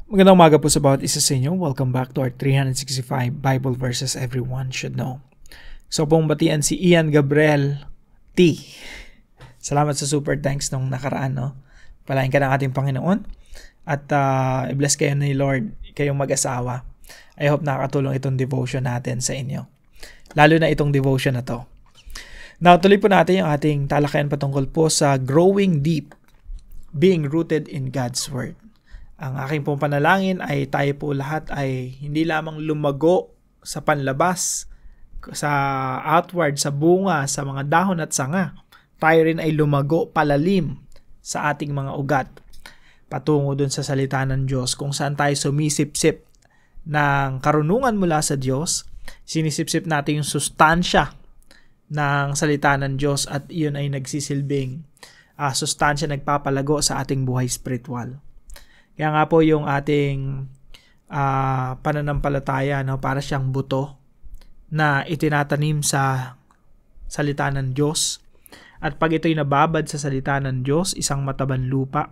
Magandang umaga po sa bawat isa sa inyo. Welcome back to our 365 Bible verses everyone should know. So pong batian si Ian Gabriel T. Salamat sa super thanks nung nakaraan, no? Palain ka ng ating Panginoon at i-bless kayo ni Lord, kayong mag-asawa. I hope nakakatulong itong devotion natin sa inyo. Lalo na itong devotion na to. Now, tuloy po natin yung ating talakayan patungkol po sa growing deep, being rooted in God's Word. Ang aking pong panalangin ay tayo po lahat ay hindi lamang lumago sa panlabas, sa outward, sa bunga, sa mga dahon at sanga. Tayo rin ay lumago palalim sa ating mga ugat patungo dun sa salita ng Diyos, kung saan tayo sumisip-sip ng karunungan mula sa Diyos. Sinisip-sip natin yung sustansya ng salita ng Diyos at iyon ay nagsisilbing sustansya nagpapalago sa ating buhay spiritual. Kaya nga po yung ating pananampalataya, no, para siyang buto na itinatanim sa salita ng Diyos. At pag ito'y nababad sa salita ng Diyos, isang mataban lupa,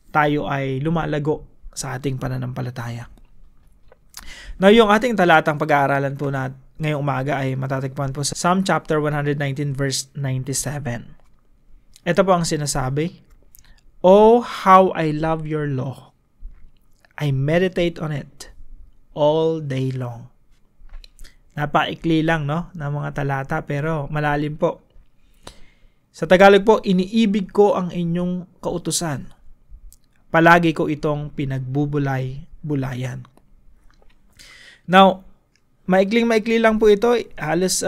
tayo ay lumalago sa ating pananampalataya. Now, yung ating talatang pag-aaralan po na ngayong umaga ay matatagpuan po sa Psalm chapter 119 verse 97. Ito po ang sinasabi: "Oh, how I love your law. I meditate on it all day long." Napaikli lang, no, ng mga talata, pero malalim po. Sa Tagalog po, iniibig ko ang inyong kautusan. Palagi ko itong pinagbubulay-bulayan. Now, maikling-maikli lang po ito. Halos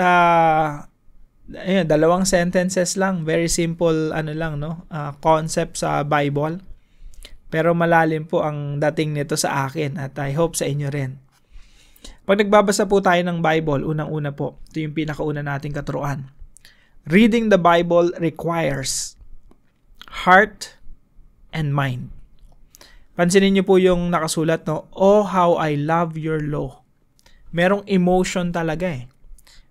dalawang sentences lang. Very simple concept sa Bible. Pero malalim po ang dating nito sa akin at I hope sa inyo rin. Pag nagbabasa po tayo ng Bible, unang-una po, ito yung pinakauna nating katuruan. Reading the Bible requires heart and mind. Pansinin niyo po yung nakasulat, no? "Oh, how I love your law." Merong emotion talaga eh.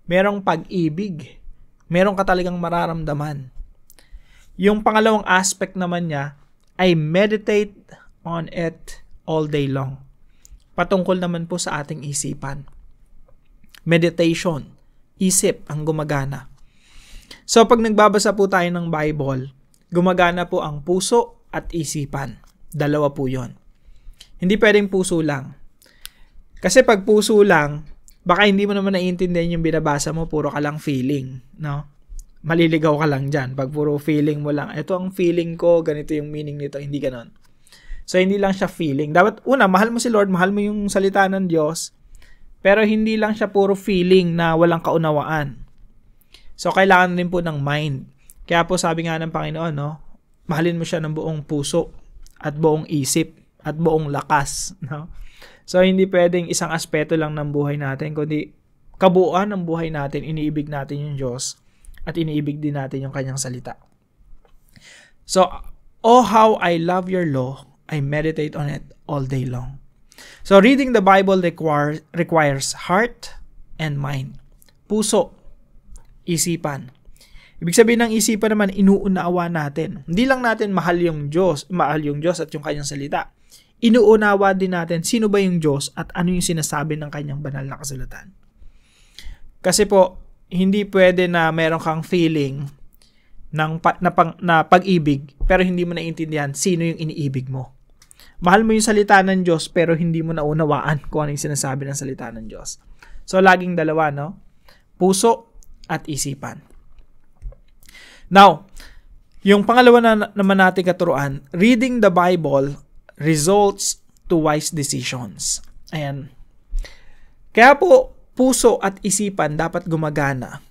Merong pag-ibig. Merong ka talagang mararamdaman. Yung pangalawang aspect naman niya, I meditate on it all day long. Patungkol naman po sa ating isipan. Meditation, isip ang gumagana. So pag nagbabasa po tayo ng Bible, gumagana po ang puso at isipan. Dalawa po yon. Hindi pwedeng puso lang. Kasi pag puso lang, baka hindi mo naman naiintindihan yung binabasa mo, puro ka lang feeling, no? Maliligaw ka lang dyan. Pag puro feeling mo lang, ito ang feeling ko, ganito yung meaning nito, hindi ganon. So, hindi lang siya feeling. Dapat, mahal mo si Lord, mahal mo yung salita ng Diyos, pero hindi lang siya puro feeling na walang kaunawaan. So, kailangan din po ng mind. Kaya po sabi nga ng Panginoon, no, mahalin mo siya ng buong puso, at buong isip, at buong lakas. No? So, hindi pwedeng isang aspeto lang ng buhay natin, kundi kabuuan ng buhay natin, iniibig natin yung Diyos, at iniibig din natin yung kanyang salita. So, oh how I love your law, I meditate on it all day long. So, reading the Bible requires heart and mind. Puso, isipan. Ibig sabihin ng isipan naman, inuunawa natin. Hindi lang natin mahal yung Diyos at yung kanyang salita. Inuunawa din natin sino ba yung Diyos at ano yung sinasabi ng kanyang banal na kasulatan. Kasi po, hindi pwede na meron kang feeling na pag-ibig pero hindi mo naiintindihan sino yung iniibig mo. Mahal mo yung salita ng Diyos pero hindi mo naunawaan kung ano yung sinasabi ng salita ng Diyos. So, laging dalawa, no? Puso at isipan. Now, yung pangalawa na naman natin katuruan, reading the Bible results to wise decisions. Ayan. Kaya po, puso at isipan dapat gumagana.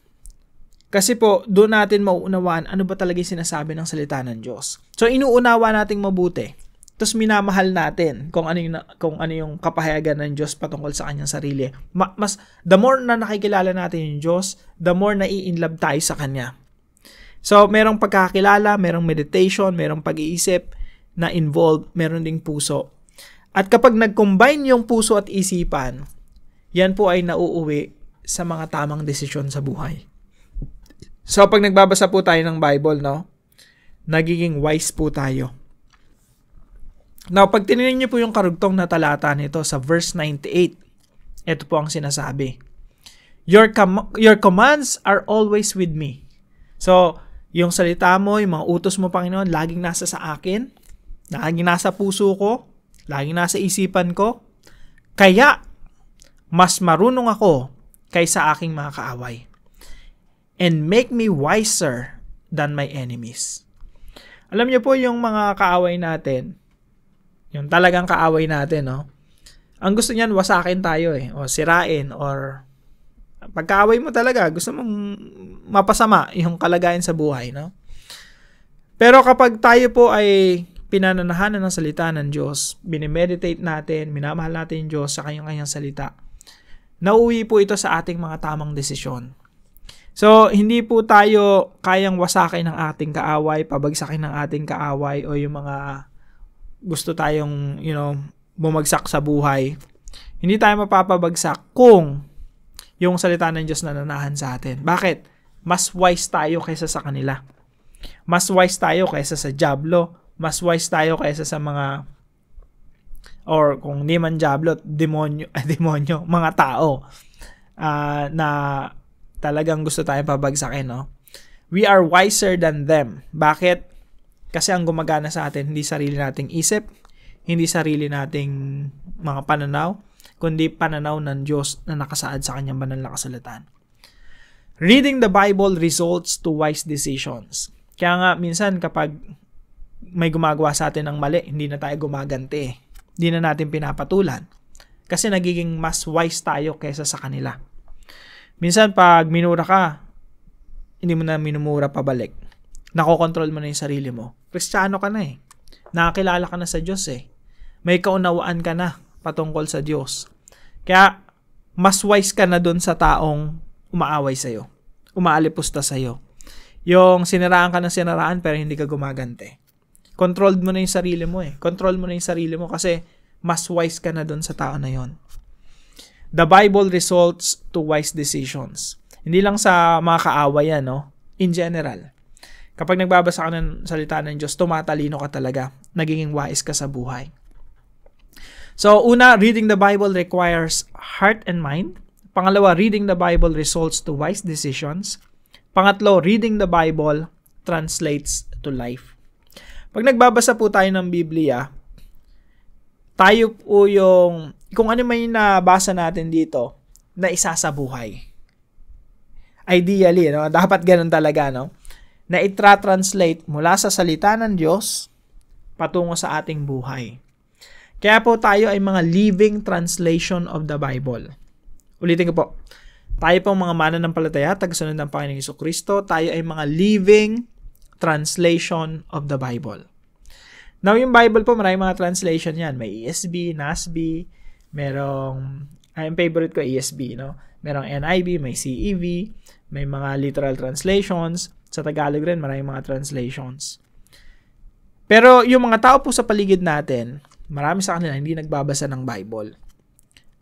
Kasi po, doon natin mauunawaan ano ba talaga yung sinasabi ng salita ng Diyos. So, inuunawa nating mabuti. Tapos minamahal natin kung ano yung kapahayagan ng Diyos patungkol sa kanyang sarili. The more na nakikilala natin yung Diyos, the more na i-inlove tayo sa Kanya. So, merong pagkakilala, merong meditation, merong pag-iisip na involved, meron ding puso. At kapag nag-combine yung puso at isipan, yan po ay nauuwi sa mga tamang desisyon sa buhay. So, pag nagbabasa po tayo ng Bible, no, nagiging wise po tayo. Now, pag tinignan niyo po yung karugtong na talata nito sa verse 98, ito po ang sinasabi. Your commands are always with me. So, yung salita mo, yung mga utos mo, Panginoon, laging nasa sa akin, laging nasa puso ko, laging nasa isipan ko. Kaya, mas marunong ako kaysa aking mga kaaway. And make me wiser than my enemies. Alam niyo po yung mga kaaway natin, yung talagang kaaway natin, no? Ang gusto niyan, wasakin tayo o sirain, or pagkaaway mo talaga, gusto mong mapasama yung kalagayan sa buhay, no? Pero kapag tayo po ay pinananahanan ng salita ng Diyos, binimeditate natin, minamahal natin yung Diyos sa kanyang salita, nauwi po ito sa ating mga tamang desisyon. So, hindi po tayo kayang wasakin ng ating kaaway, pabagsakin ng ating kaaway, o yung mga gusto tayong, bumagsak sa buhay. Hindi tayo mapapabagsak kung yung salita ng Diyos nananahan sa atin. Bakit? Mas wise tayo kaysa sa kanila. Mas wise tayo kaysa sa dyablo. Mas wise tayo kaysa sa mga, or kung di man dyablo, demonyo, mga tao na talagang gusto tayong pabagsakin, no? We are wiser than them. Bakit? Kasi ang gumagana sa atin, hindi sarili nating isip, hindi sarili nating mga pananaw, kundi pananaw ng Diyos na nakasaad sa kanyang banal na kasulatan. Reading the Bible results to wise decisions. Kaya nga, minsan kapag may gumagawa sa atin ng mali, hindi na tayo gumaganti. Hindi na natin pinapatulan. Kasi nagiging mas wise tayo kaysa sa kanila. Minsan, pag minura ka, hindi mo na minumura pabalik. Nakokontrol mo na yung sarili mo. Kristiyano ka na Nakakilala ka na sa Diyos May kaunawaan ka na patungkol sa Diyos. Kaya, mas wise ka na dun sa taong umaaway sa'yo. Umaalipusta sa'yo. Yung siniraan ka ng siniraan pero hindi ka gumagante. Controlled mo na yung sarili mo Control mo na yung sarili mo kasi mas wise ka na dun sa tao na yon. The Bible results to wise decisions. Hindi lang sa mga kaaway yan, In general. Kapag nagbabasa ka ng salita ng Diyos, tumatalino ka talaga. Nagiging wise ka sa buhay. So, una, reading the Bible requires heart and mind. Pangalawa, reading the Bible results to wise decisions. Pangatlo, reading the Bible translates to life. Pag nagbabasa po tayo ng Biblia, tayo po yung, kung ano may nabasa natin dito, na isa sa buhay. Ideally, dapat ganun talaga, na itra-translate mula sa salita ng Diyos patungo sa ating buhay. Kaya po tayo ay mga living translation of the Bible. Ulitin ko po. Tayo po mga mananampalataya, tagasunod ng Panginoong Jesucristo, tayo ay mga living translation of the Bible. Now, yung Bible po, maraming mga translation yan. May ESV, NASB, merong, ang favorite ko, ESV, Merong NIV, may CEV, may mga literal translations. Sa Tagalog rin, maraming mga translations. Pero yung mga tao po sa paligid natin, marami sa kanila hindi nagbabasa ng Bible.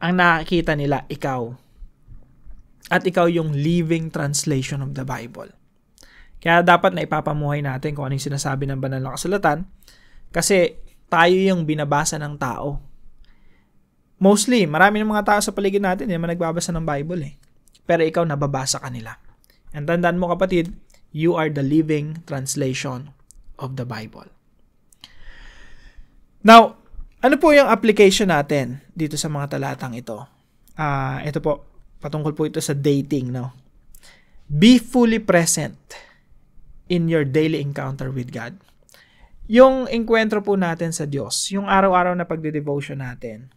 Ang nakikita nila, ikaw. At ikaw yung living translation of the Bible. Kaya dapat na ipapamuhay natin kung ano yung sinasabi ng banal na kasulatan kasi tayo yung binabasa ng tao. Mostly, marami ng mga tao sa paligid natin hindi naman nagbabasa ng Bible Pero ikaw nababasa kanila. And tandaan mo kapatid, you are the living translation of the Bible. Now, ano po yung application natin dito sa mga talatang ito? Ito po, patungkol po ito sa dating, Be fully present in your daily encounter with God. Yung enkwentro po natin sa Diyos, yung araw-araw na pagde-devotion natin,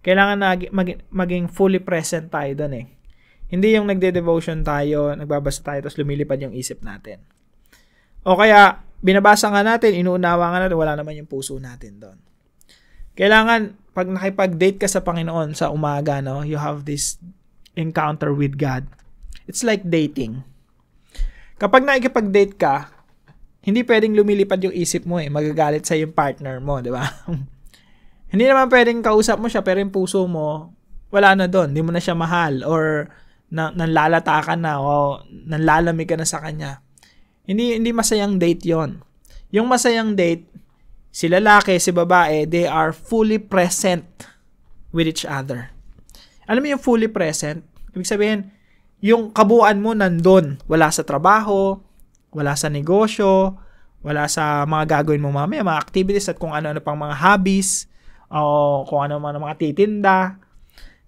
kailangan maging fully present tayo doon Hindi yung nagde-devotion tayo, nagbabasa tayo, tapos lumilipad yung isip natin. O kaya, binabasa nga natin, inuunawa nga natin, wala naman yung puso natin doon. Kailangan, pag nakipag-date ka sa Panginoon sa umaga, you have this encounter with God. It's like dating. Kapag nakikipag-date ka, hindi pwedeng lumilipad yung isip mo magagalit sa yung partner mo, di ba? Hindi naman pwedeng kausap mo siya, pero yung puso mo, wala na doon, hindi mo na siya mahal, or nanlalata ka na o nanlalamig ka na sa kanya. Hindi masayang date yon. Yung masayang date, Si lalaki, si babae, they are fully present with each other. Alam mo yung fully present? Ibig sabihin, yung kabuuan mo nandun. Wala sa trabaho, wala sa negosyo, wala sa mga gagawin mo mamaya, mga activities at kung ano-ano pang mga hobbies, o kung ano man mga titinda.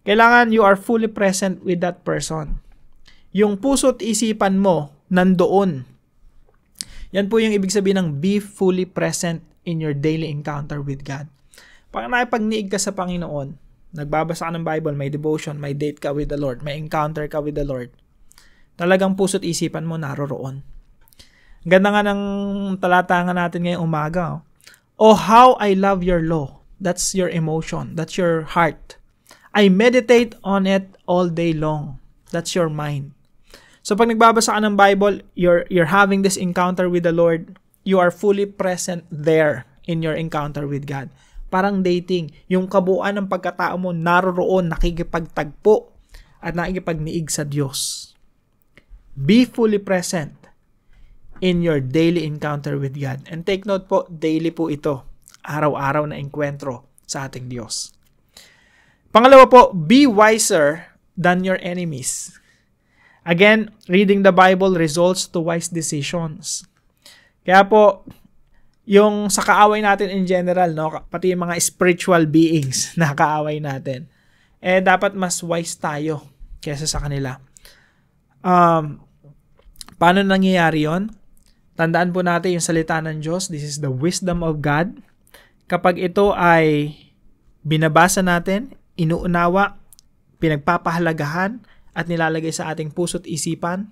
Kailangan you are fully present with that person. Yung puso at isipan mo, nandoon. Yan po yung ibig sabihin ng be fully present in your daily encounter with God. Pag nakipagniig ka sa Panginoon, nagbabasa ka ng Bible, may devotion, may date ka with the Lord, may encounter ka with the Lord, talagang puso at isipan mo naroroon. Ganda nga ng talatangan natin ngayong umaga. Oh, how I love your law. That's your emotion. That's your heart. I meditate on it all day long. That's your mind. So pag nagbabasa ka ng Bible, you're having this encounter with the Lord. You are fully present there in your encounter with God. Parang dating. Yung kabuuan ng pagkatao mo naroroon, nakikipagtagpo at nakikipagniig sa Diyos. Be fully present in your daily encounter with God. And take note po, daily po ito. Araw-araw na enkwentro sa ating Diyos. Pangalawa po, be wiser than your enemies. Again, reading the Bible results to wise decisions. Kaya po, yung sa kaaway natin in general, no, pati yung mga spiritual beings na kaaway natin, dapat mas wise tayo kaysa sa kanila. Paano nangyayari yon? Tandaan po natin yung salita ng Diyos. This is the wisdom of God. Kapag ito ay binabasa natin, inuunawa, pinagpapahalagahan, at nilalagay sa ating puso't isipan,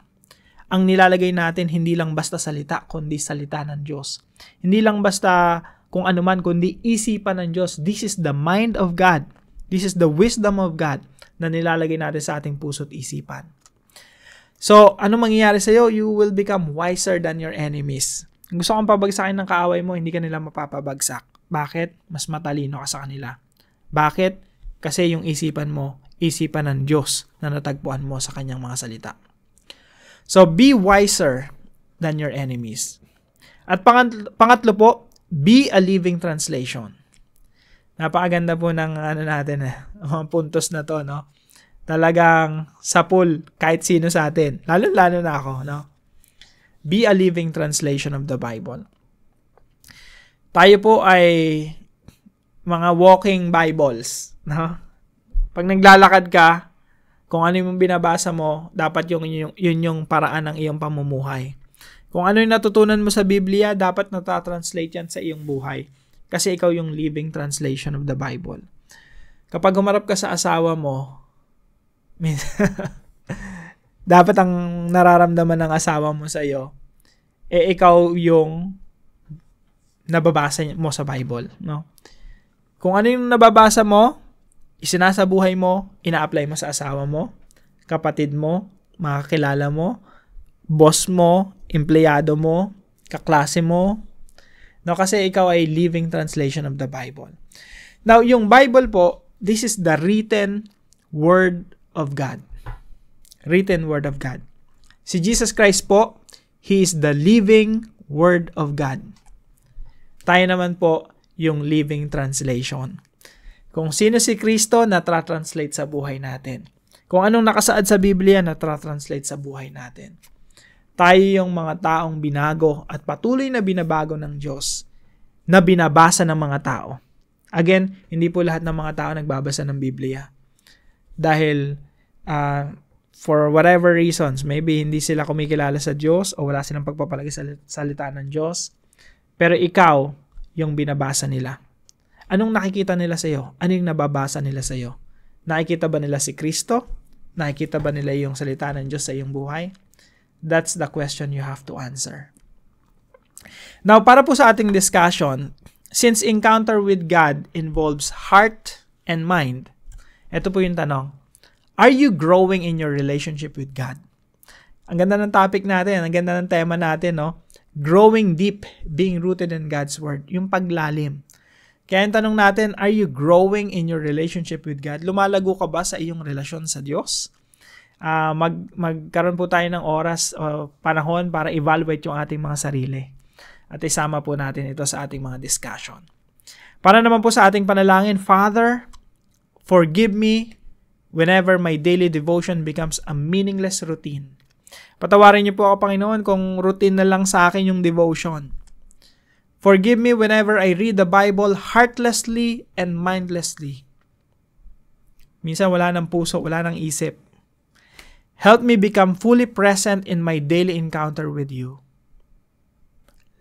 ang nilalagay natin hindi lang basta salita, kundi salita ng Diyos. Hindi lang basta kung ano man, kundi isipan ng Diyos. This is the mind of God. This is the wisdom of God na nilalagay natin sa ating puso't isipan. So, ano mangyayari sa'yo? You will become wiser than your enemies. Kung gusto kang pabagsakin ng kaaway mo, hindi ka nila mapapabagsak. Bakit? Mas matalino ka sa kanila. Bakit? Kasi yung isipan mo, isipan ng Diyos na natagpuan mo sa kanyang mga salita. So, be wiser than your enemies. At pangatlo po, be a living translation. Napakaganda po ng puntos na to, no? Talagang sapul kahit sino sa atin. Lalo-lalo na ako, no? Be a living translation of the Bible. Tayo po ay mga walking Bibles, no? Pag naglalakad ka, kung ano yung binabasa mo, dapat yun yung paraan ng iyong pamumuhay. Kung ano yung natutunan mo sa Biblia, dapat natatranslate yan sa iyong buhay. Kasi ikaw yung living translation of the Bible. Kapag humarap ka sa asawa mo, dapat ang nararamdaman ng asawa mo sa iyo, ikaw yung nababasa mo sa Bible, no? Kung ano yung nababasa mo, isinasa buhay mo, ina-apply mo sa asawa mo, kapatid mo, mga kakilala mo, boss mo, empleyado mo, kaklase mo, no? Kasi ikaw ay living translation of the Bible. Now, yung Bible po, this is the written word of God. Written word of God. Si Jesus Christ po, He is the living word of God. Tayo naman po yung living translation. Kung sino si Kristo, na-translate sa buhay natin. Kung anong nakasaad sa Biblia, na-translate sa buhay natin. Tayo yung mga taong binago at patuloy na binabago ng Diyos na binabasa ng mga tao. Again, hindi po lahat ng mga tao nagbabasa ng Biblia. Dahil for whatever reasons, maybe hindi sila kumikilala sa Diyos o wala silang pagpapalagi sa salita ng Diyos. Pero ikaw, yung binabasa nila. Anong nakikita nila sa iyo? Ano yung nababasa nila sa iyo? Nakikita ba nila si Kristo? Nakikita ba nila yung salita ng Diyos sa iyong buhay? That's the question you have to answer. Now, para po sa ating discussion, since encounter with God involves heart and mind, ito po yung tanong. Are you growing in your relationship with God? Ang ganda ng topic natin, ang ganda ng tema natin, no? Growing deep, being rooted in God's Word. Yung paglalim. Kaya yung tanong natin, are you growing in your relationship with God? Lumalago ka ba sa iyong relasyon sa Diyos? Magkaroon po tayo ng oras o panahon para evaluate yung ating mga sarili. at isama po natin ito sa ating mga discussion. Para naman po sa ating panalangin, Father, forgive me whenever my daily devotion becomes a meaningless routine. Patawarin niyo po ako, Panginoon, kung routine na lang sa akin yung devotion. Forgive me whenever I read the Bible heartlessly and mindlessly. Minsan wala ng puso, wala ng isip. Help me become fully present in my daily encounter with you.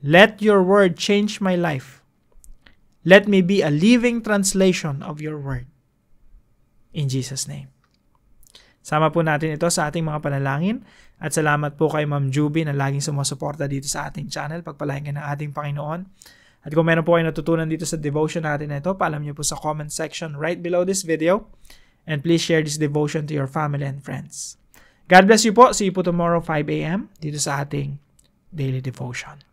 Let your word change my life. Let me be a living translation of your word. In Jesus' name. Sama po natin ito sa ating mga panalangin at salamat po kay Ma'am Juby na laging sumusuporta dito sa ating channel. Pagpalain ka ng ating Panginoon. At kung meron po kayo natutunan dito sa devotion natin na ito, paalam niyo po sa comment section right below this video. And please share this devotion to your family and friends. God bless you po. See you po tomorrow 5 a.m. dito sa ating daily devotion.